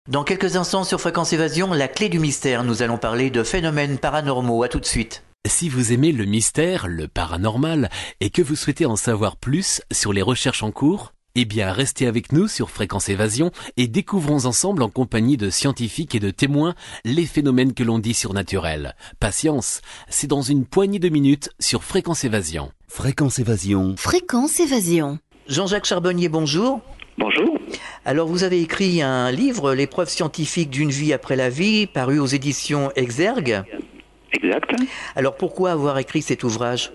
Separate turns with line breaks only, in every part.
Dans quelques instants sur Fréquence Évasion, la clé du mystère. Nous allons parler de phénomènes paranormaux. À tout de suite.
Si vous aimez le mystère, le paranormal, et que vous souhaitez en savoir plus sur les recherches en cours, eh bien restez avec nous sur Fréquence Évasion et découvrons ensemble en compagnie de scientifiques et de témoins les phénomènes que l'on dit surnaturels. Patience, c'est dans une poignée de minutes sur Fréquence Évasion.
Fréquence Évasion.
Fréquence Évasion.
Jean-Jacques Charbonnier, bonjour.
Bonjour.
Alors vous avez écrit un livre, Les preuves scientifiques d'une vie après la vie, paru aux éditions Exergue.
Exact.
Alors pourquoi avoir écrit cet ouvrage ?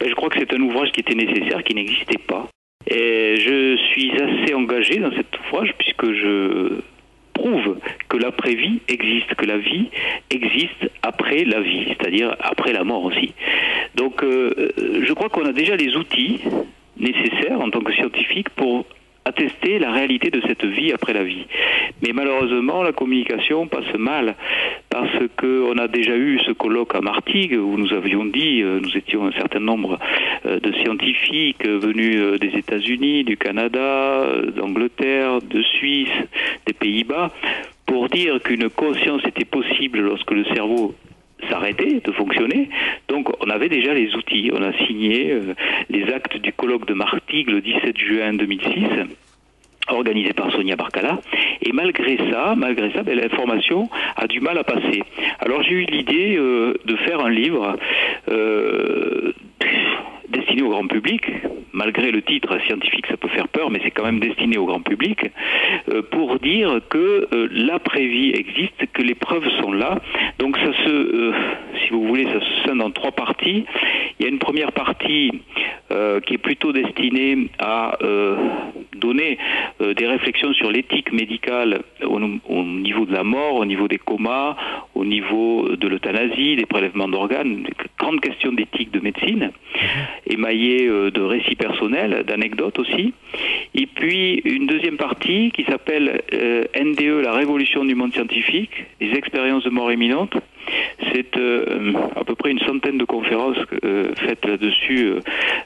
Je crois que c'est un ouvrage qui était nécessaire, qui n'existait pas. Et je suis assez engagé dans cet ouvrage puisque je prouve que l'après-vie existe, que la vie existe après la vie, c'est-à-dire après la mort aussi. Donc je crois qu'on a déjà les outils nécessaires en tant que scientifique pour attester la réalité de cette vie après la vie. Mais malheureusement, la communication passe mal parce qu'on a déjà eu ce colloque à Martigues où nous avions dit, nous étions un certain nombre de scientifiques venus des États-Unis, du Canada, d'Angleterre, de Suisse, des Pays-Bas, pour dire qu'une conscience était possible lorsque le cerveau s'arrêter de fonctionner. Donc on avait déjà les outils. On a signé les actes du colloque de Martigues le 17 juin 2006, organisé par Sonia Barcala. Et malgré ça, l'information a du mal à passer. Alors j'ai eu l'idée de faire un livre destiné au grand public. Malgré le titre scientifique, ça peut faire peur, mais c'est quand même destiné au grand public, pour dire que l'après-vie existe, que les preuves sont là. Donc ça si vous voulez, ça se scinde en trois parties. Il y a une première partie qui est plutôt destinée à donner des réflexions sur l'éthique médicale au niveau de la mort, au niveau des comas, au niveau de l'euthanasie, des prélèvements d'organes, des grandes questions d'éthique de médecine, émaillées de récits personnels, d'anecdotes aussi. Et puis une deuxième partie qui s'appelle NDE, la révolution du monde scientifique, les expériences de mort imminente. C'est à peu près une centaine de conférences faites là-dessus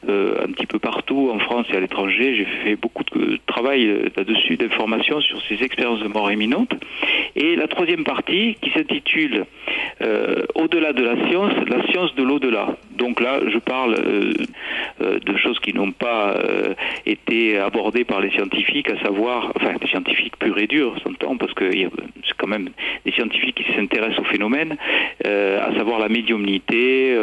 un petit peu partout en France et à l'étranger. J'ai fait beaucoup de travail là-dessus, d'informations sur ces expériences de mort imminente. Et la troisième partie qui s'intitule Au-delà de la science de l'au-delà. Donc là, je parle de choses qui n'ont pas été abordées par les scientifiques, à savoir, enfin, les scientifiques purs et durs, s'entend, parce que c'est quand même des scientifiques qui s'intéressent au phénomène, à savoir la médiumnité,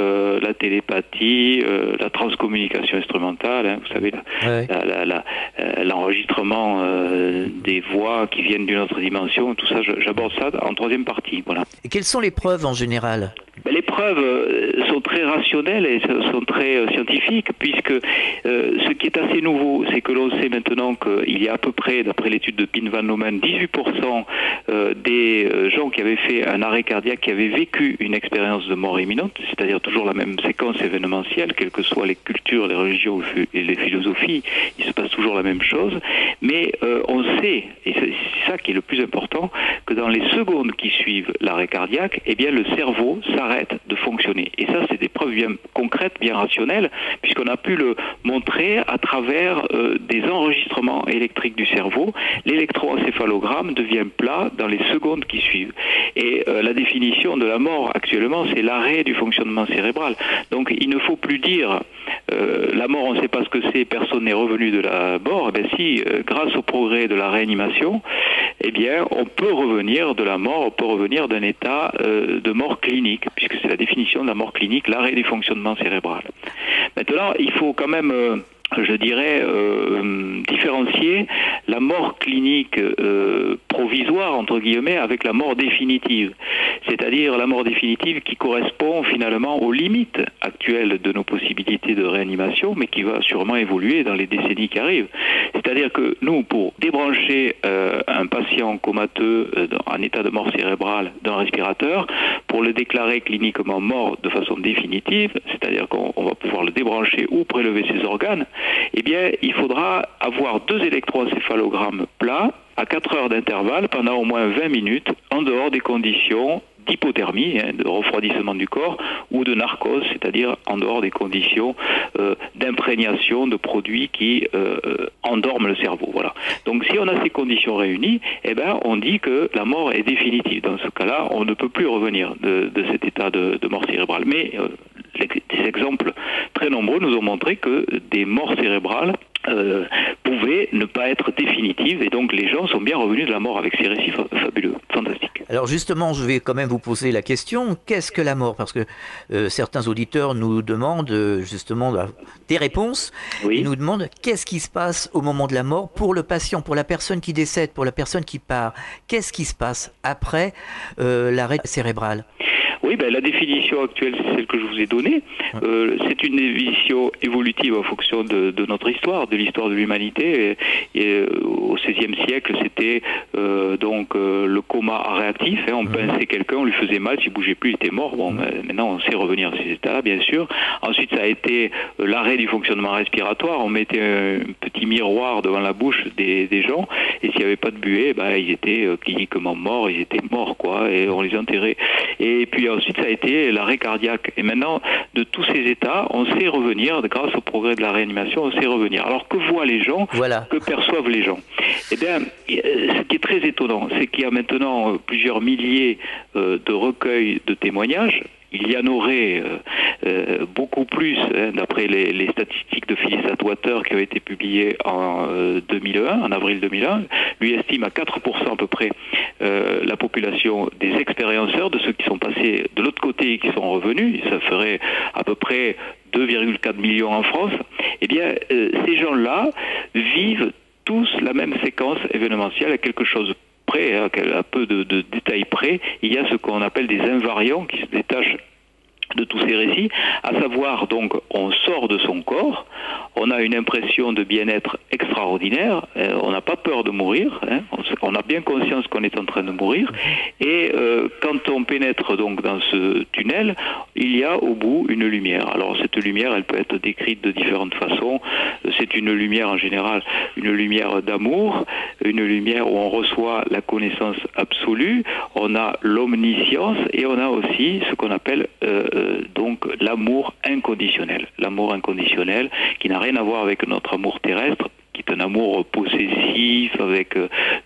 la télépathie, la transcommunication instrumentale, hein, vous savez, l'enregistrement des voix qui viennent d'une autre dimension, tout ça, j'aborde ça en troisième partie. Voilà.
Et quelles sont les preuves en général ?
Les preuves sont très rationnelles et sont très scientifiques, puisque ce qui est assez nouveau, c'est que l'on sait maintenant qu'il y a à peu près, d'après l'étude de Pin Van Lomen, 18% des gens qui avaient fait un arrêt cardiaque, qui avaient vécu une expérience de mort imminente, c'est-à-dire toujours la même séquence événementielle, quelles que soient les cultures, les religions et les philosophies, il se passe toujours la même chose. Mais on sait, et c'est ça qui est le plus important, que dans les secondes qui suivent l'arrêt cardiaque, eh bien le cerveau s'arrête de fonctionner. Et ça, c'est des preuves bien concrètes, bien rationnelles, puisqu'on a pu le montrer à travers des enregistrements électriques du cerveau. L'électroencéphalogramme devient plat dans les secondes qui suivent. Et la définition de la mort actuellement, c'est l'arrêt du fonctionnement cérébral. Donc il ne faut plus dire la mort, on ne sait pas ce que c'est, personne n'est revenu de la mort. Eh bien si, grâce au progrès de la réanimation, eh bien on peut revenir de la mort, on peut revenir d'un état de mort clinique, puisque c'est la définition de la mort clinique, l'arrêt du fonctionnement cérébral. Maintenant, il faut quand même je dirais, différencier la mort clinique provisoire, entre guillemets, avec la mort définitive. C'est-à-dire la mort définitive qui correspond finalement aux limites actuelles de nos possibilités de réanimation, mais qui va sûrement évoluer dans les décennies qui arrivent. C'est-à-dire que nous, pour débrancher un patient comateux en état de mort cérébrale d'un respirateur, pour le déclarer cliniquement mort de façon définitive, c'est-à-dire qu'on va pouvoir le débrancher ou prélever ses organes, eh bien, il faudra avoir 2 électroencéphalogrammes plats à 4 heures d'intervalle pendant au moins 20 minutes, en dehors des conditions d'hypothermie, de refroidissement du corps, ou de narcose, c'est-à-dire en dehors des conditions d'imprégnation de produits qui endorment le cerveau. Voilà. Donc si on a ces conditions réunies, on dit que la mort est définitive. Dans ce cas-là, on ne peut plus revenir de cet état de mort cérébrale. Mais des exemples très nombreux nous ont montré que des morts cérébrales pouvaient ne pas être définitives, et donc les gens sont bien revenus de la mort avec ces récits fabuleux, fantastiques.
Alors justement, je vais quand même vous poser la question, qu'est-ce que la mort? Parce que certains auditeurs nous demandent justement des réponses.
Oui.
Ils nous demandent qu'est-ce qui se passe au moment de la mort pour le patient, pour la personne qui décède, pour la personne qui part. Qu'est-ce qui se passe après l'arrêt cérébral?
Oui, la définition actuelle, c'est celle que je vous ai donnée. C'est une définition évolutive en fonction de notre histoire, de l'histoire de l'humanité. Et au XVIe siècle, c'était donc le coma réactif. On pinçait quelqu'un, on lui faisait mal, s'il bougeait plus, il était mort. Bon, maintenant, on sait revenir à ces états-là, bien sûr. Ensuite, ça a été l'arrêt du fonctionnement respiratoire. On mettait un petit miroir devant la bouche des gens, et s'il n'y avait pas de buée, ils étaient cliniquement morts, ils étaient morts, quoi, et on les enterrait. Et puis ensuite, ça a été l'arrêt cardiaque. Et maintenant, de tous ces états, on sait revenir, grâce au progrès de la réanimation, on sait revenir. Alors, que voient les gens?
Voilà.
Que perçoivent les gens? Eh bien, ce qui est très étonnant, c'est qu'il y a maintenant plusieurs milliers de recueils de témoignages. Il y en aurait beaucoup plus, d'après les statistiques de Phyllis Atwater qui ont été publiées en 2001, en avril 2001. Lui estime à 4% à peu près la population des expérienceurs, de ceux qui sont passés de l'autre côté et qui sont revenus. Ça ferait à peu près 2,4 millions en France. Eh bien, ces gens-là vivent tous la même séquence événementielle, à quelque chose près, à peu de détails près. Il y a ce qu'on appelle des invariants qui se détachent de tous ces récits, à savoir donc on sort de son corps, on a une impression de bien-être extraordinaire, on n'a pas peur de mourir, on a bien conscience qu'on est en train de mourir, et quand on pénètre donc dans ce tunnel, il y a au bout une lumière. Alors cette lumière, elle peut être décrite de différentes façons. C'est une lumière en général, une lumière d'amour, une lumière où on reçoit la connaissance absolue, on a l'omniscience, et on a aussi ce qu'on appelle donc l'amour inconditionnel. L'amour inconditionnel qui n'a rien à voir avec notre amour terrestre, qui est un amour possessif avec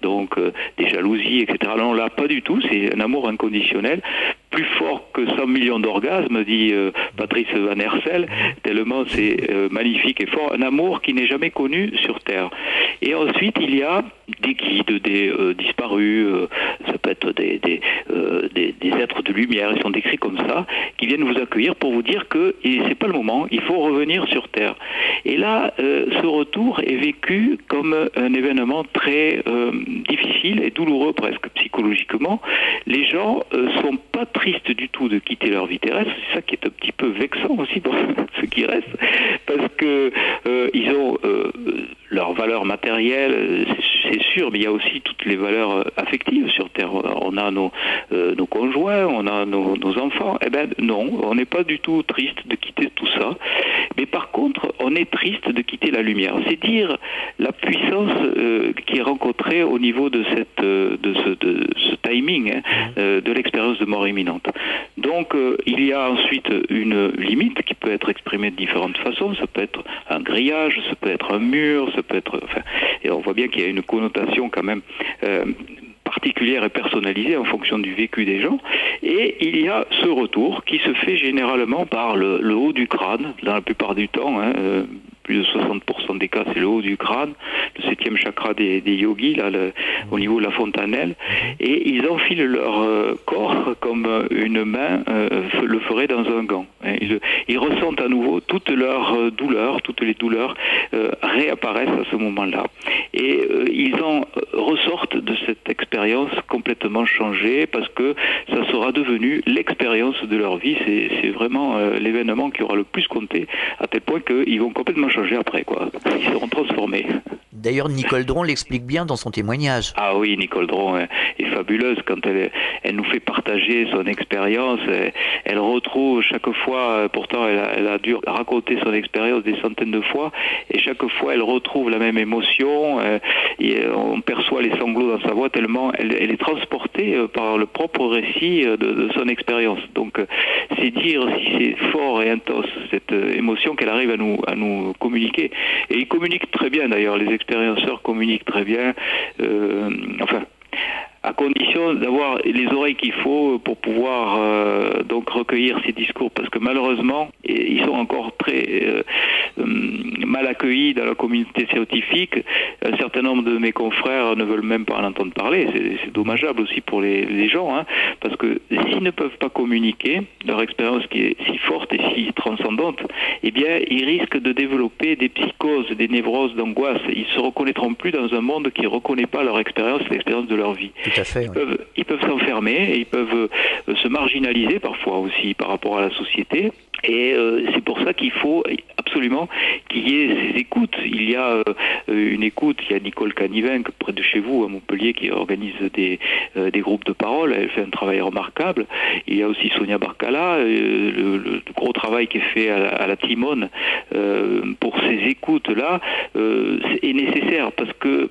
des jalousies, etc. Non, là, pas du tout. C'est un amour inconditionnel, plus fort que 100 millions d'orgasmes, dit Patrice Van Hersel, tellement c'est magnifique et fort. Un amour qui n'est jamais connu sur Terre. Et ensuite, il y a des guides, des disparus, ça peut être des êtres de lumière, ils sont décrits comme ça, qui viennent vous accueillir pour vous dire que c'est pas le moment, il faut revenir sur Terre. Et là, ce retour est vécu comme un événement très difficile et douloureux presque psychologiquement. Les gens sont pas tristes du tout de quitter leur vie terrestre, c'est ça qui est un petit peu vexant aussi pour ceux qui restent, parce que ils ont leurs valeurs matérielles, c'est sûr, mais il y a aussi toutes les valeurs affectives sur Terre. On a nos conjoints, on a nos enfants. Eh ben non, on n'est pas du tout triste de quitter tout ça. Mais par contre, on est triste de quitter la lumière. C'est dire la puissance qui est rencontrée au niveau de ce timing de l'expérience de mort imminente. Donc, il y a ensuite une limite qui peut être exprimée de différentes façons. Ça peut être un grillage, ça peut être un mur, ça peut être... et on voit bien qu'il y a une connotation quand même particulière et personnalisée en fonction du vécu des gens. Et il y a ce retour qui se fait généralement par le haut du crâne, dans la plupart du temps, plus de 60% des cas, c'est le haut du crâne, le 7e chakra des yogis, là, au niveau de la fontanelle, et ils enfilent leur corps comme une main le ferait dans un gant. Ils ressentent à nouveau toutes leurs douleurs, toutes les douleurs réapparaissent à ce moment-là. Et ils en ressortent de cette expérience complètement changée, parce que ça sera devenu l'expérience de leur vie. C'est vraiment l'événement qui aura le plus compté, à tel point qu'ils vont complètement changer après, quoi. Ils seront transformés.
D'ailleurs, Nicole Dron l'explique bien dans son témoignage.
Ah oui, Nicole Dron est fabuleuse quand elle nous fait partager son expérience. Elle retrouve chaque fois, pourtant elle a dû raconter son expérience des centaines de fois, et chaque fois elle retrouve la même émotion. Et on perçoit les sanglots dans sa voix tellement elle est transportée par le propre récit de son expérience. Donc c'est dire si c'est fort et intense cette émotion qu'elle arrive à nous communiquer. Et ils communiquent très bien d'ailleurs, les expérienceurs communiquent très bien. À condition d'avoir les oreilles qu'il faut pour pouvoir donc recueillir ces discours, parce que malheureusement ils sont encore très mal accueillis dans la communauté scientifique. Un certain nombre de mes confrères ne veulent même pas en entendre parler. C'est dommageable aussi pour les gens, hein, parce que s'ils ne peuvent pas communiquer leur expérience qui est si forte et si transcendante, eh bien ils risquent de développer des psychoses, des névroses, d'angoisse. Ils se reconnaîtront plus dans un monde qui ne reconnaît pas leur expérience, l'expérience de leur vie.
Tout à fait,
Ils peuvent s'enfermer et ils peuvent se marginaliser parfois aussi par rapport à la société. Et c'est pour ça qu'il faut absolument qu'il y ait ces écoutes. Il y a une écoute, il y a Nicole Canivin près de chez vous à Montpellier qui organise des groupes de parole. Elle fait un travail remarquable. Il y a aussi Sonia Barcala, le gros travail qui est fait à la Timone pour ces écoutes-là est nécessaire, parce que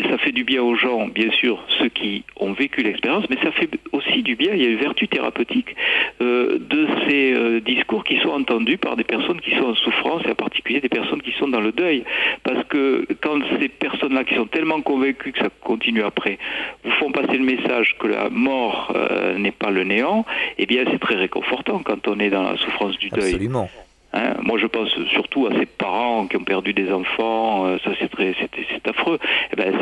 ça fait du bien aux gens, bien sûr, ceux qui ont vécu l'expérience, mais ça fait aussi du bien, il y a une vertu thérapeutique de ces discours qui sont entendus par des personnes qui sont en souffrance, et en particulier des personnes qui sont dans le deuil. Parce que quand ces personnes-là qui sont tellement convaincues que ça continue après, vous font passer le message que la mort n'est pas le néant, eh bien c'est très réconfortant quand on est dans la souffrance du deuil.
Absolument.
Hein, moi, je pense surtout à ces parents qui ont perdu des enfants. Ça, c'est affreux. Et ben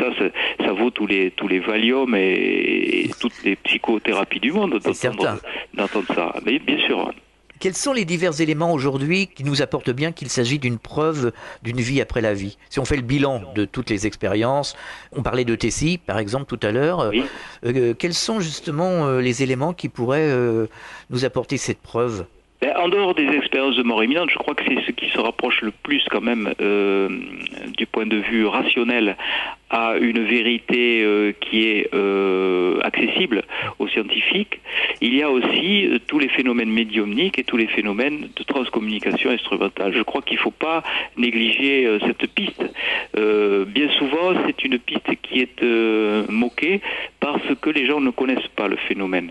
ça vaut tous les Valium et toutes les psychothérapies du monde d'entendre ça. Mais bien sûr.
Quels sont les divers éléments aujourd'hui qui nous apportent bien qu'il s'agit d'une preuve d'une vie après la vie? Si on fait le bilan de toutes les expériences, on parlait de TCI par exemple tout à l'heure,
oui.
Quels sont justement les éléments qui pourraient nous apporter cette preuve?
En dehors des expériences de mort imminente, je crois que c'est ce qui se rapproche le plus quand même du point de vue rationnel à une vérité qui est accessible aux scientifiques. Il y a aussi tous les phénomènes médiumniques et tous les phénomènes de transcommunication instrumentale. Je crois qu'il ne faut pas négliger cette piste. Bien souvent, c'est une piste qui est moquée parce que les gens ne connaissent pas le phénomène.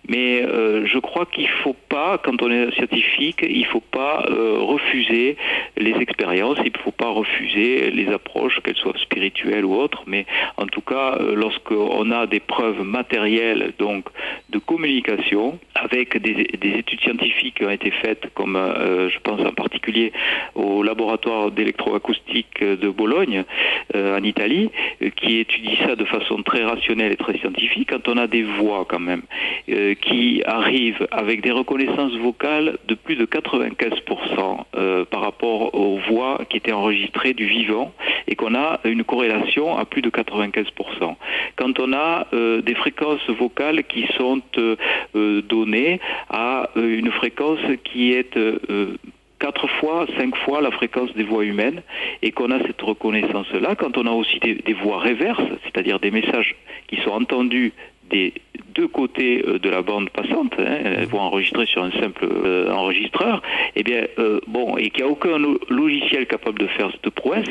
Mais je crois qu'il ne faut pas, quand on est scientifique, il ne faut pas refuser les expériences, il ne faut pas refuser les approches, qu'elles soient spirituelles ou autres, mais en tout cas, lorsqu'on a des preuves matérielles donc de communication, avec des études scientifiques qui ont été faites, comme je pense en particulier au laboratoire d'électroacoustique de Bologne, en Italie, qui étudie ça de façon très rationnelle et très scientifique, quand on a des voix quand même, qui arrivent avec des reconnaissances vocales de plus de 95% par rapport aux voix qui étaient enregistrées du vivant, et qu'on a une corrélation à plus de 95%. Quand on a des fréquences vocales qui sont données à une fréquence qui est 4 fois, 5 fois la fréquence des voix humaines, et qu'on a cette reconnaissance-là, quand on a aussi des voix réverses, c'est-à-dire des messages qui sont entendus des deux côtés de la bande passante, elles vont enregistrer sur un simple enregistreur, et bien et qu'il n'y a aucun logiciel capable de faire cette prouesse,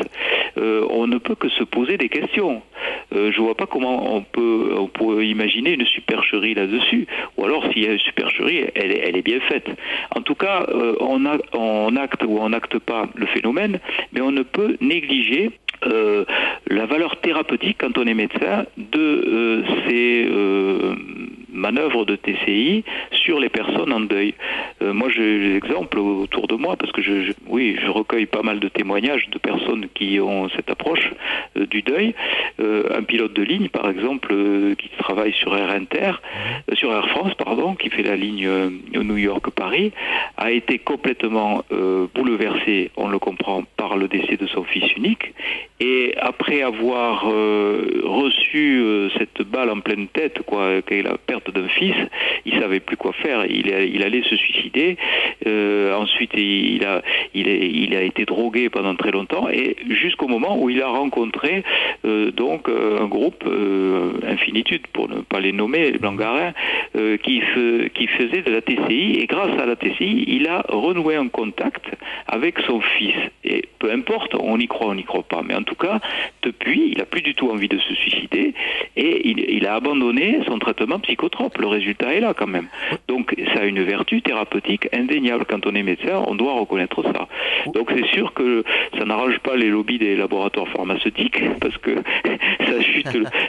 on ne peut que se poser des questions. Je vois pas comment on peut imaginer une supercherie là-dessus, ou alors s'il y a une supercherie, elle est bien faite. En tout cas, on acte ou on n'acte pas le phénomène, mais on ne peut négliger la valeur thérapeutique, quand on est médecin, de ces manœuvres de TCI sur les personnes en deuil. Moi, j'ai des exemples autour de moi, parce que je recueille pas mal de témoignages de personnes qui ont cette approche du deuil. Un pilote de ligne, par exemple, qui travaille sur sur Air France, qui fait la ligne New York-Paris, a été complètement bouleversé, on le comprend, par le décès de son fils unique. Et après avoir reçu cette balle en pleine tête, qu'est la perte d'un fils, il savait plus quoi faire. Il allait se suicider. Ensuite, il a été drogué pendant très longtemps, et jusqu'au moment où il a rencontré donc un groupe Infinitude, pour ne pas les nommer, les Blangarins, qui faisait de la TCI, et grâce à la TCI, il a renoué un contact avec son fils. Et peu importe, on y croit pas, mais en tout cas, depuis, il a plus du tout envie de se suicider, et il a abandonné son traitement psychotrope. Le résultat est là quand même. Donc ça a une vertu thérapeutique indéniable. Quand on est médecin, on doit reconnaître ça. Donc c'est sûr que ça n'arrange pas les lobbies des laboratoires pharmaceutiques, parce que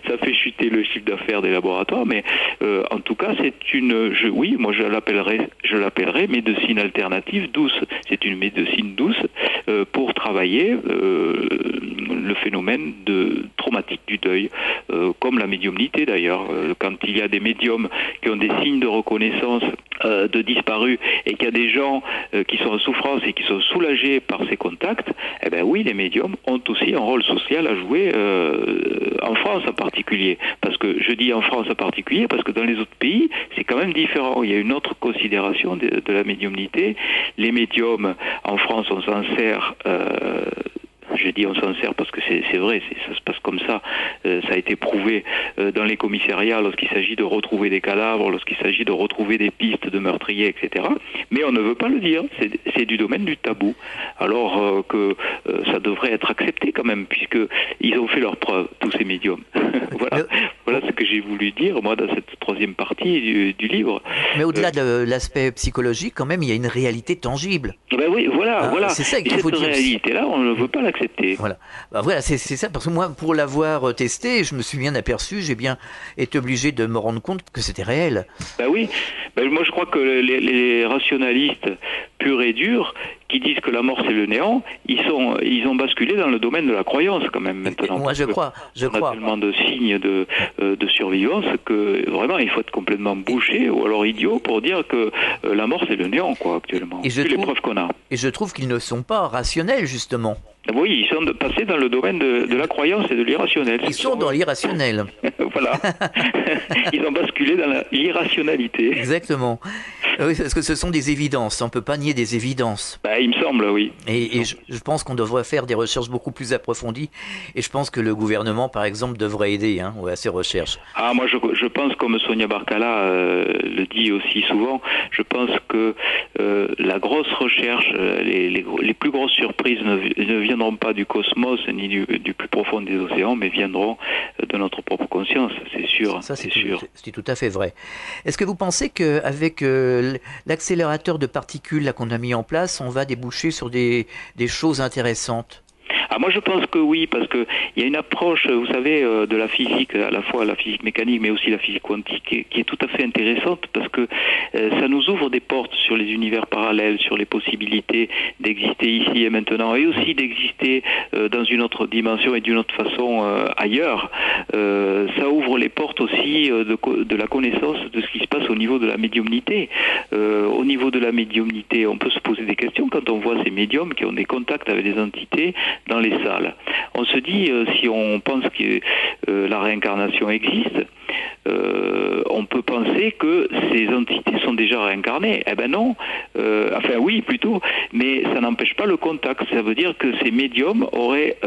ça fait chuter le chiffre d'affaires des laboratoires, mais en tout cas, moi je l'appellerais médecine alternative douce. C'est une médecine douce pour travailler le phénomène traumatique du deuil, comme la médiumnité d'ailleurs. Quand il y a des médiums qui ont des signes de reconnaissance de disparus, et qu'il y a des gens qui sont en souffrance et qui sont soulagés par ces contacts, eh ben oui, les médiums ont aussi un rôle social à jouer en France en particulier. Parce que je dis en France en particulier parce que dans les autres pays, c'est quand même différent. Il y a une autre considération de la médiumnité. Les médiums en France, on s'en sert. Je dis on s'en sert parce que c'est vrai, ça se passe comme ça. Ça a été prouvé dans les commissariats lorsqu'il s'agit de retrouver des cadavres, lorsqu'il s'agit de retrouver des pistes de meurtriers, etc. Mais on ne veut pas le dire. C'est du domaine du tabou. Alors que ça devrait être accepté quand même, puisqu'ils ont fait leurs preuves, tous ces médiums. Voilà ce que j'ai voulu dire, moi, dans cette troisième partie du livre.
Mais au-delà de l'aspect psychologique, quand même, il y a une réalité tangible.
Ben oui, voilà.
C'est ça qu'il faut dire.
Cette réalité-là, on ne veut pas l'accepter.
Voilà, c'est ça, parce que moi, pour l'avoir testé, je me suis bien aperçu, j'ai bien été obligé de me rendre compte que c'était réel.
Ben oui, moi je crois que les rationalistes purs et durs, qui disent que la mort c'est le néant, ils ont basculé dans le domaine de la croyance quand même maintenant.
Moi je crois.
On a tellement de signes de survivance que vraiment il faut être complètement bouché ou alors idiot pour dire que la mort c'est le néant actuellement. Les preuves qu'on a.
Et je trouve qu'ils ne sont pas rationnels justement.
Oui, ils sont passés dans le domaine de la croyance et de l'irrationnel.
Ils sont dans l'irrationnel.
Voilà. Ils ont basculé dans l'irrationalité.
Exactement. Oui, parce que ce sont des évidences. On ne peut pas nier des évidences.
Il me semble, oui.
Et je pense qu'on devrait faire des recherches beaucoup plus approfondies. Et je pense que le gouvernement, par exemple, devrait aider à ces recherches.
Moi, je pense, comme Sonia Barkala le dit aussi souvent, je pense que la grosse recherche, les plus grosses surprises ne viendront pas du cosmos ni du plus profond des océans, mais viendront de notre propre conscience, c'est sûr.
Ça, c'est tout à fait vrai. Est-ce que vous pensez qu'avec l'accélérateur de particules qu'on a mis en place, on va déboucher sur des choses intéressantes?
Moi je pense que oui, parce que il y a une approche, vous savez, de la physique, à la fois la physique mécanique mais aussi la physique quantique, qui est tout à fait intéressante, parce que ça nous ouvre des portes sur les univers parallèles, sur les possibilités d'exister ici et maintenant, et aussi d'exister dans une autre dimension et d'une autre façon ailleurs. Ça ouvre les portes aussi de la connaissance de ce qui se passe au niveau de la médiumnité. Au niveau de la médiumnité, on peut se poser des questions quand on voit ces médiums qui ont des contacts avec des entités dans les salles. On se dit, si on pense que la réincarnation existe, on peut penser que ces entités sont déjà réincarnées. Eh ben non, oui plutôt, mais ça n'empêche pas le contact. Ça veut dire que ces médiums auraient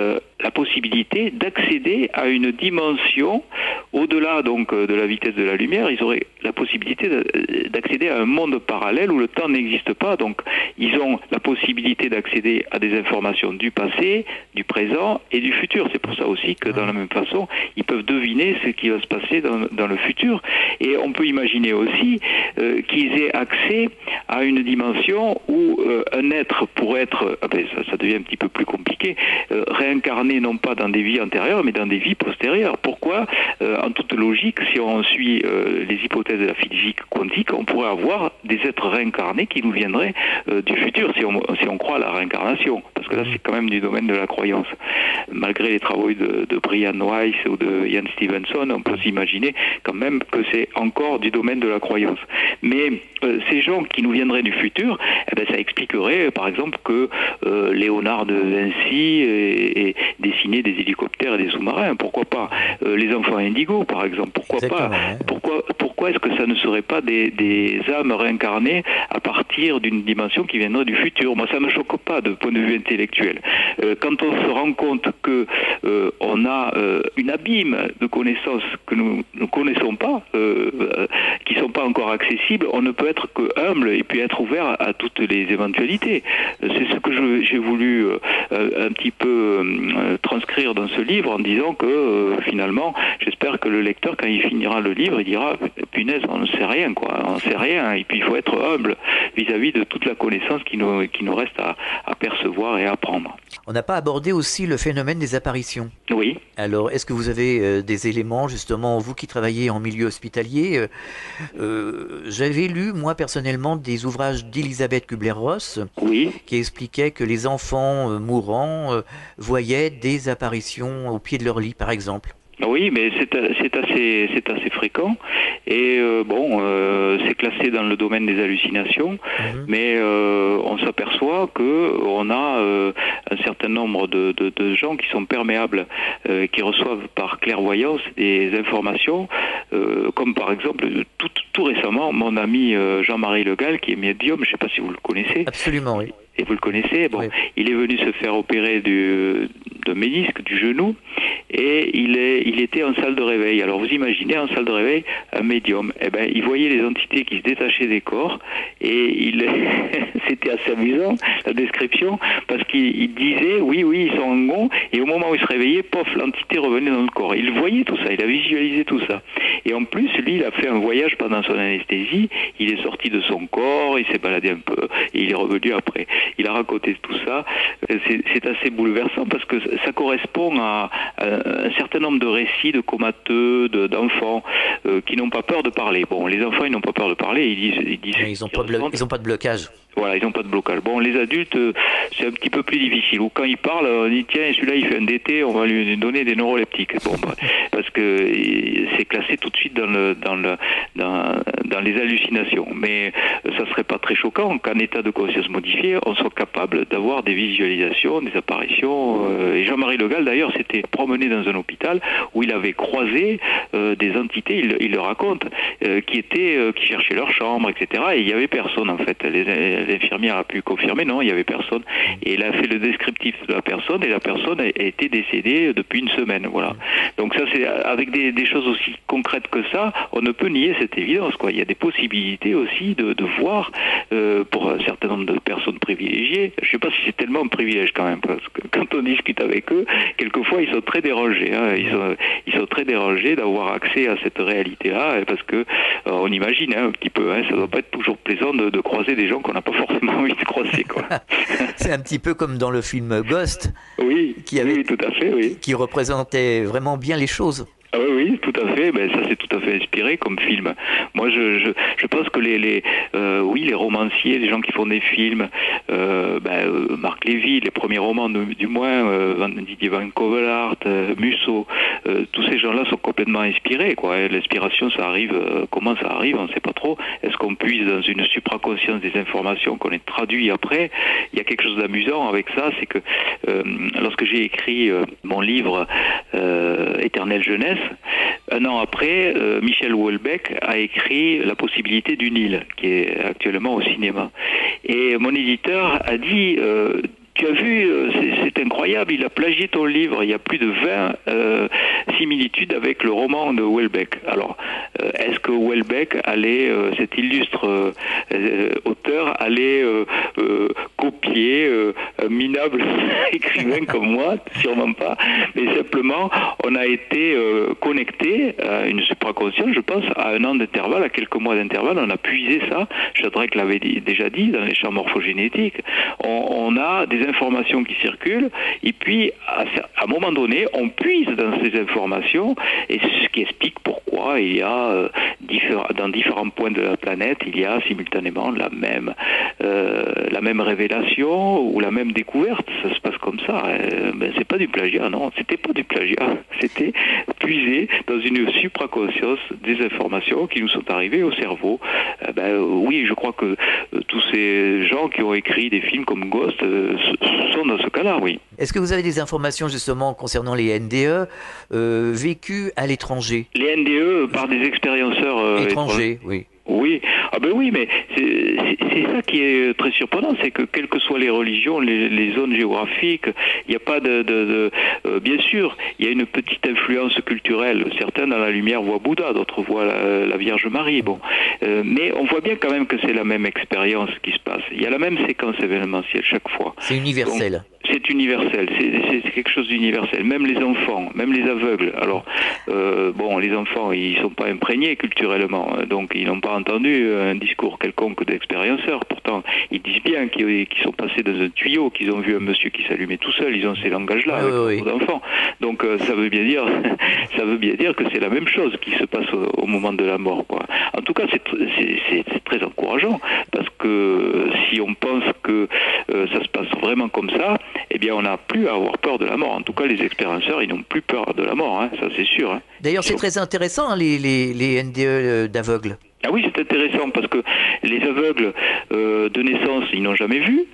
la possibilité d'accéder à une dimension au-delà donc de la vitesse de la lumière. Ils auraient la possibilité d'accéder à un monde parallèle où le temps n'existe pas. Donc ils ont la possibilité d'accéder à des informations du passé, du présent et du futur. C'est pour ça aussi que dans la même façon, ils peuvent deviner ce qui va se passer dans le futur. Et on peut imaginer aussi qu'ils aient accès à une dimension où un être pourrait être, ça devient un petit peu plus compliqué, réincarné non pas dans des vies antérieures, mais dans des vies postérieures. Pourquoi en toute logique, si on suit les hypothèses de la physique quantique, on pourrait avoir des êtres réincarnés qui nous viendraient du futur, si on croit à la réincarnation. Parce que là, c'est quand même du domaine de la croyance. Malgré les travaux de Brian Weiss ou de Ian Stevenson, on peut s'imaginer quand même que c'est encore du domaine de la croyance. Mais ces gens qui nous viendraient du futur, ça expliquerait par exemple que Léonard de Vinci dessiner des hélicoptères et des sous-marins. Pourquoi pas les enfants indigo, par exemple. Pourquoi pas Pourquoi est-ce que ça ne serait pas des âmes réincarnées à partir d'une dimension qui viendrait du futur? Moi, ça me choque pas de point de vue intellectuel. Quand on se rend compte que on a une abîme de connaissances que nous ne connaissons pas, qui sont pas encore accessibles, on ne peut être que humble et puis être ouvert à toutes les éventualités. C'est ce que j'ai voulu un petit peu transcrire dans ce livre en disant que finalement, j'espère que le lecteur, quand il finira le livre, il dira punaise, on ne sait rien, quoi, on ne sait rien. Et puis il faut être humble vis-à-vis de toute la connaissance qui nous reste à percevoir et à apprendre.
On n'a pas abordé aussi le phénomène des apparitions.
Oui.
Alors, est-ce que vous avez des éléments, justement, vous qui travaillez en milieu hospitalier, j'avais lu, moi, personnellement, des ouvrages d'Elisabeth Kubler-Ross,
oui,
qui expliquaient que les enfants mourants voyaient des apparitions au pied de leur lit, par exemple.
Oui, mais c'est assez fréquent et c'est classé dans le domaine des hallucinations, mais on s'aperçoit que on a un certain nombre de gens qui sont perméables, qui reçoivent par clairvoyance des informations, comme par exemple tout récemment mon ami Jean-Marie Le Gall, qui est médium, je ne sais pas si vous le connaissez.
Absolument, oui.
Et vous le connaissez, bon, oui. Il est venu se faire opérer de ménisque, du genou, et il était en salle de réveil. Alors vous imaginez en salle de réveil un médium. Eh ben, il voyait les entités qui se détachaient des corps, et c'était assez amusant la description, parce qu'il disait oui, ils sont en gond, et au moment où il se réveillait, pof, l'entité revenait dans le corps. Il voyait tout ça, il a visualisé tout ça. Et en plus, lui, il a fait un voyage pendant son anesthésie. Il est sorti de son corps, il s'est baladé un peu, et il est revenu après. Il a raconté tout ça. C'est assez bouleversant parce que ça correspond à un certain nombre de récits de comateux, d'enfants qui n'ont pas peur de parler. Bon, les enfants, ils n'ont pas peur de parler. Ils disent
ils n'ont pas de blocage.
Voilà, ils n'ont pas de blocage. Bon, les adultes, c'est un petit peu plus difficile. Ou quand ils parlent, on dit tiens, celui-là, il fait un DT, on va lui donner des neuroleptiques. Bon, parce que c'est classé tout de suite dans les hallucinations. Mais ça serait pas très choquant qu'en état de conscience modifié, on soit capable d'avoir des visualisations, des apparitions. Et Jean-Marie Le Gall, d'ailleurs, s'était promené dans un hôpital où il avait croisé des entités, il le raconte, qui cherchaient leur chambre, etc. Et il n'y avait personne, en fait. L'infirmière a pu confirmer, non, il n'y avait personne. Et il a fait le descriptif de la personne, et la personne a été décédée depuis une semaine. Voilà. Donc ça, c'est avec des choses aussi concrètes que ça, on ne peut nier cette évidence, quoi. Il y a des possibilités aussi de voir pour un certain nombre de personnes privilégiées. Je ne sais pas si c'est tellement un privilège quand même, parce que quand on discute avec eux, quelquefois ils sont très dérangés. Hein. Ils sont très dérangés d'avoir accès à cette réalité-là, parce que on imagine un petit peu, ça ne doit pas être toujours plaisant de croiser des gens qu'on n'a pas forcément envie de croiser, quoi.
C'est un petit peu comme dans le film Ghost,
oui, tout à fait, oui.
Qui représentait vraiment bien les choses.
Ah oui, tout à fait. Ben ça, c'est tout à fait inspiré comme film. Moi, je pense que les romanciers, les gens qui font des films, Marc Lévy, les premiers romans du moins, Didier Van Covelart, Musso, tous ces gens-là sont complètement inspirés, quoi. Et l'inspiration, ça arrive. Comment ça arrive, on ne sait pas trop. Est-ce qu'on puise dans une supraconscience des informations qu'on est traduit après? Il y a quelque chose d'amusant avec ça, c'est que lorsque j'ai écrit mon livre Éternelle jeunesse, un an après, Michel Houellebecq a écrit La possibilité d'une île, qui est actuellement au cinéma. Et mon éditeur a dit tu as vu, c'est incroyable, il a plagié ton livre, il y a plus de 20 similitudes avec le roman de Houellebecq. Alors, est-ce que Houellebecq allait, cet illustre auteur, allait copier un minable écrivain comme moi? Sûrement pas. Mais simplement, on a été connecté à une supraconscience, je pense, à un an d'intervalle, à quelques mois d'intervalle. On a puisé ça, Shadrach l'avait déjà dit, dans les champs morphogénétiques. On a des informations qui circulent, et puis à un moment donné, on puise dans ces informations, et c'est ce qui explique pourquoi il y a dans différents points de la planète, il y a simultanément la même révélation ou la même découverte. Ça se passe comme ça. Ben, c'est pas du plagiat, non, c'était pas du plagiat, c'était puiser dans une supraconscience des informations qui nous sont arrivées au cerveau. Oui, je crois que tous ces gens qui ont écrit des films comme Ghost sont dans ce cas-là, oui.
Est-ce que vous avez des informations justement concernant les NDE vécus à l'étranger?
Les NDE par des expérienceurs
étrangers, oui.
Oui, oui, mais c'est ça qui est très surprenant, c'est que quelles que soient les religions, les zones géographiques, il n'y a pas bien sûr, il y a une petite influence culturelle. Certains dans la lumière voient Bouddha, d'autres voient la Vierge Marie. Mais on voit bien quand même que c'est la même expérience qui se passe. Il y a la même séquence événementielle chaque fois.
C'est universel.
Donc, c'est universel, c'est quelque chose d'universel. Même les enfants, même les aveugles. Alors, les enfants, ils sont pas imprégnés culturellement, donc ils n'ont pas entendu un discours quelconque d'expérienceurs. Pourtant, ils disent bien qu'ils sont passés dans un tuyau, qu'ils ont vu un monsieur qui s'allumait tout seul. Ils ont ces langages-là avec les enfants. Donc, ça veut bien dire que c'est la même chose qui se passe au moment de la mort, quoi. En tout cas, c'est très encourageant parce que si on pense que ça se passe vraiment comme ça, eh bien, on n'a plus à avoir peur de la mort. En tout cas, les expérienceurs, ils n'ont plus peur de la mort, ça c'est sûr.
D'ailleurs, c'est très intéressant, les NDE d'aveugles.
Ah oui, c'est intéressant parce que les aveugles de naissance, ils n'ont jamais vu.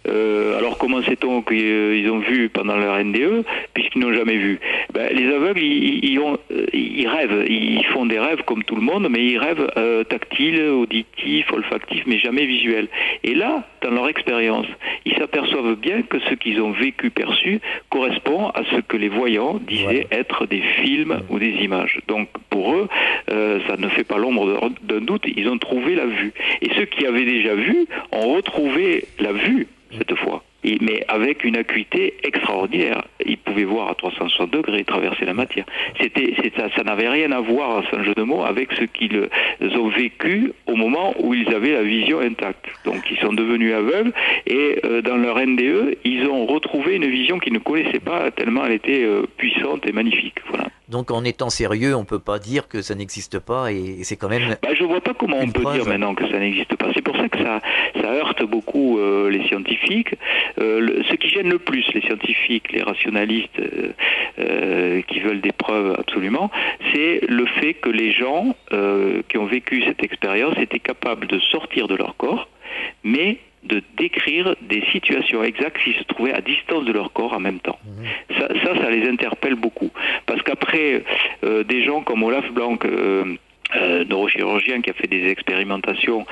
Alors comment sait-on qu'ils ont vu pendant leur NDE puisqu'ils n'ont jamais vu? Les aveugles, ils rêvent, ils font des rêves comme tout le monde, mais ils rêvent tactiles, auditifs, olfactifs, mais jamais visuels. Et là, dans leur expérience, ils s'aperçoivent bien que ce qu'ils ont vécu, perçu, correspond à ce que les voyants disaient être des films ou des images. Donc pour eux, ça ne fait pas l'ombre d'un doute, ils ont trouvé la vue. Et ceux qui avaient déjà vu ont retrouvé la vue cette fois. Mais avec une acuité extraordinaire. Ils pouvaient voir à 360 degrés, traverser la matière. Ça n'avait rien à voir, sans jeu de mots, avec ce qu'ils ont vécu au moment où ils avaient la vision intacte. Donc ils sont devenus aveugles et dans leur NDE, ils ont retrouvé une vision qu'ils ne connaissaient pas tellement elle était puissante et magnifique. Voilà.
Donc en étant sérieux, on ne peut pas dire que ça n'existe pas et c'est quand même...
Je ne vois pas comment on peut dire maintenant que ça n'existe pas. C'est pour ça que ça heurte beaucoup les scientifiques. Ce qui gêne le plus les scientifiques, les rationalistes qui veulent des preuves absolument, c'est le fait que les gens qui ont vécu cette expérience étaient capables de sortir de leur corps, mais de décrire des situations exactes qui se trouvaient à distance de leur corps en même temps. Ça les interpelle beaucoup. Parce qu'après, des gens comme Olaf Blanc, neurochirurgien qui a fait des expérimentations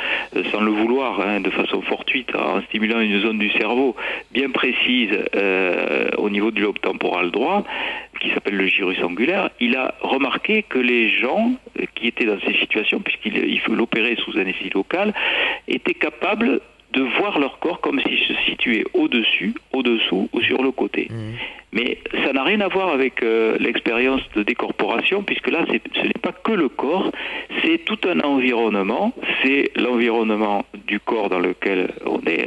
sans le vouloir, de façon fortuite, en stimulant une zone du cerveau bien précise au niveau du lobe temporal droit, qui s'appelle le gyrus angulaire, il a remarqué que les gens qui étaient dans ces situations, puisqu'il faut l'opérer sous anesthésie locale, étaient capables de voir leur corps comme s'il se situait au-dessus, au-dessous ou sur le côté. Mais ça n'a rien à voir avec l'expérience de décorporation, puisque là, ce n'est pas que le corps, c'est tout un environnement, c'est l'environnement du corps dans lequel on est,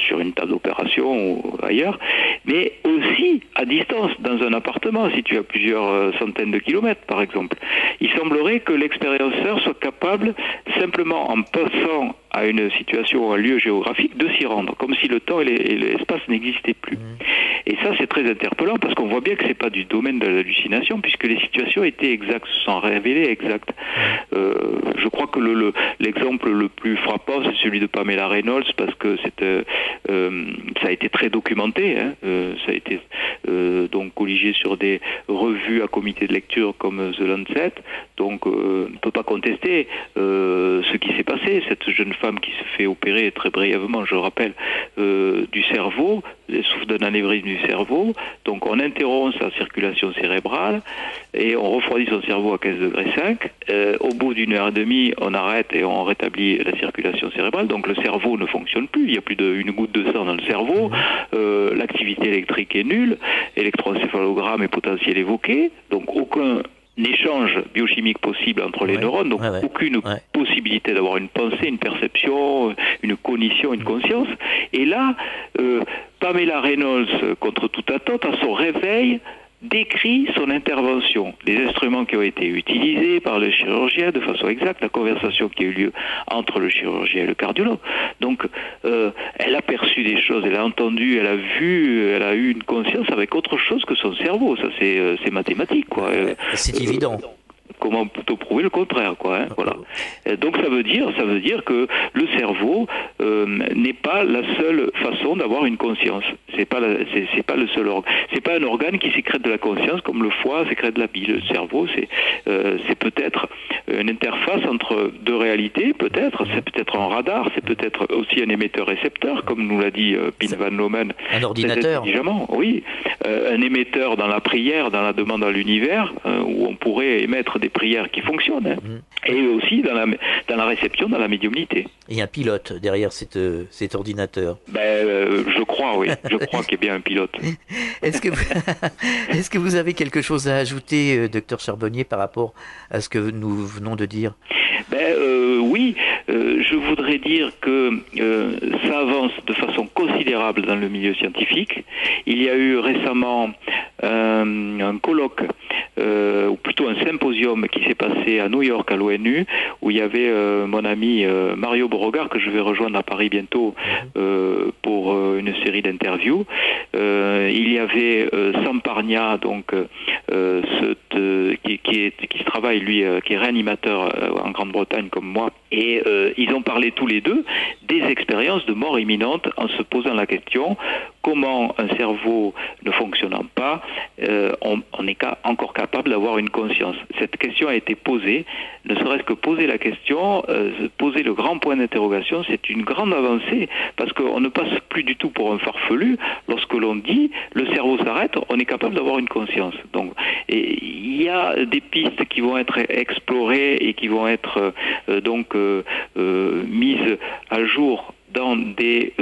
sur une table d'opération ou ailleurs, mais aussi à distance, dans un appartement, si tu as plusieurs centaines de kilomètres, par exemple. Il semblerait que l'expérienceur soit capable, simplement en passant à une situation ou un lieu géographique, de s'y rendre, comme si le temps et l'espace n'existaient plus. Et ça, c'est très interpellant, parce qu'on voit bien que c'est pas du domaine de l'hallucination, puisque les situations étaient exactes, se sont révélées exactes. Je crois que l'exemple le plus frappant, c'est celui de Pamela Reynolds, parce que ça a été très documenté, ça a été donc colligé sur des revues à comité de lecture comme The Lancet, donc on ne peut pas contester ce qui s'est passé. Cette jeune femme qui se fait opérer très brièvement, je le rappelle, du cerveau, souffre d'un anévrisme du cerveau, donc on interrompt sa circulation cérébrale et on refroidit son cerveau à 15 degrés 5. Au bout d'une heure et demie, on arrête et on rétablit la circulation cérébrale, donc le cerveau ne fonctionne plus, il n'y a plus d'une goutte de sang dans le cerveau, l'activité électrique est nulle, électroencéphalogramme et potentiel évoqué, donc aucun échange biochimique possible entre les neurones, donc aucune possibilité d'avoir une pensée, une perception, une cognition, une conscience. Et là, Pamela Reynolds, contre toute attente, à son réveil, décrit son intervention, les instruments qui ont été utilisés par le chirurgien de façon exacte, la conversation qui a eu lieu entre le chirurgien et le cardiologue. Donc, elle a perçu des choses, elle a entendu, elle a vu, elle a eu une conscience avec autre chose que son cerveau. Ça, c'est mathématique, quoi.
C'est évident.
Comment plutôt prouver le contraire, quoi, hein, voilà. Donc ça veut dire que le cerveau n'est pas la seule façon d'avoir une conscience. C'est pas le seul organe. C'est pas un organe qui sécrète de la conscience comme le foie sécrète de la bile. Le cerveau, c'est peut-être une interface entre deux réalités, peut-être. C'est peut-être un radar, c'est peut-être aussi un émetteur-récepteur, comme nous l'a dit Pin Van Lomen.
Un ordinateur.
Oui, un émetteur dans la prière, dans la demande à l'univers, où on pourrait émettre des prières qui fonctionnent, hein. Et aussi dans la réception, dans la médiumnité.
Et un pilote derrière cet ordinateur.
Je crois, oui. Je crois qu'il y a bien un pilote.
Est-ce que vous avez quelque chose à ajouter, docteur Charbonnier, par rapport à ce que nous venons de dire?
Oui, je voudrais dire que ça avance de façon considérable dans le milieu scientifique. Il y a eu récemment un colloque, ou plutôt un symposium qui s'est passé à New York, à l'ONU, où il y avait mon ami Mario Beauregard, que je vais rejoindre à Paris bientôt pour une série d'interviews. Il y avait Samparnia, donc qui travaille, lui, qui est réanimateur en Grande-Bretagne comme moi, et ils ont parlé tous les deux des expériences de mort imminente en se posant la question comment un cerveau ne fonctionnant pas, on est encore capable d'avoir une conscience. Cette question a été posée, ne serait-ce que poser la question, poser le grand point d'interrogation, c'est une grande avancée, parce qu'on ne passe plus du tout pour un farfelu lorsque l'on dit le cerveau s'arrête, on est capable d'avoir une conscience. Donc, il y a des pistes qui vont être explorées et qui vont être mises à jour dans des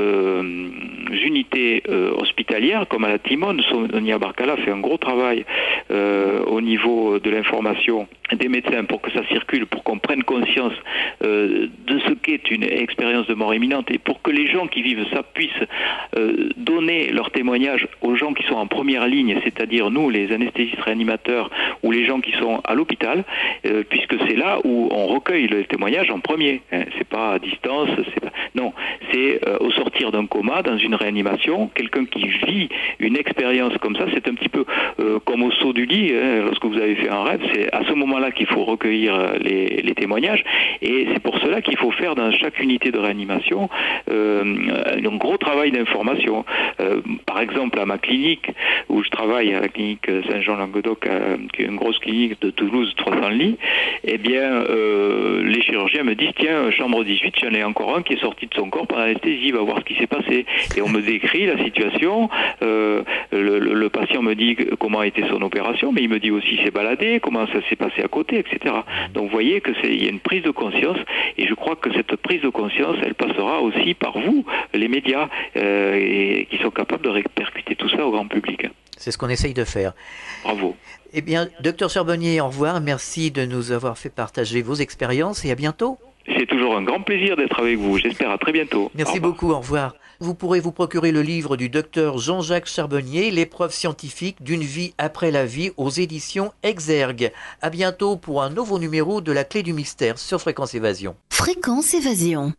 unités hospitalières comme à la Timone. Sonia Barcala fait un gros travail au niveau de l'information des médecins pour que ça circule, pour qu'on prenne conscience de ce qu'est une expérience de mort imminente et pour que les gens qui vivent ça puissent donner leur témoignage aux gens qui sont en première ligne, c'est-à-dire nous, les anesthésistes réanimateurs ou les gens qui sont à l'hôpital, puisque c'est là où on recueille le témoignage en premier. C'est pas à distance, non. C'est au sortir d'un coma, dans une réanimation, quelqu'un qui vit une expérience comme ça, c'est un petit peu comme au saut du lit, lorsque vous avez fait un rêve, c'est à ce moment-là qu'il faut recueillir les témoignages, et c'est pour cela qu'il faut faire dans chaque unité de réanimation un gros travail d'information. Par exemple, à ma clinique, où je travaille, à la clinique Saint-Jean-Languedoc, qui est une grosse clinique de Toulouse, 300 lits, eh bien, les chirurgiens me disent, tiens, chambre 18, j'en ai encore un qui est sorti de son corps par l'anesthésie, va voir ce qui s'est passé. Et on me décrit la situation, le patient me dit comment a été son opération, mais il me dit aussi s'est baladé, comment ça s'est passé à côté, etc. Donc vous voyez qu'il y a une prise de conscience, et je crois que cette prise de conscience, elle passera aussi par vous, les médias, et qui sont capables de répercuter tout ça au grand public.
C'est ce qu'on essaye de faire.
Bravo.
Eh bien, docteur Charbonnier, au revoir. Merci de nous avoir fait partager vos expériences et à bientôt.
C'est toujours un grand plaisir d'être avec vous. J'espère à très bientôt.
Merci beaucoup, au revoir. Vous pourrez vous procurer le livre du docteur Jean-Jacques Charbonnier, L'épreuve scientifique d'une vie après la vie, aux éditions Exergue. À bientôt pour un nouveau numéro de La Clé du Mystère sur Fréquence Évasion.
Fréquence Évasion.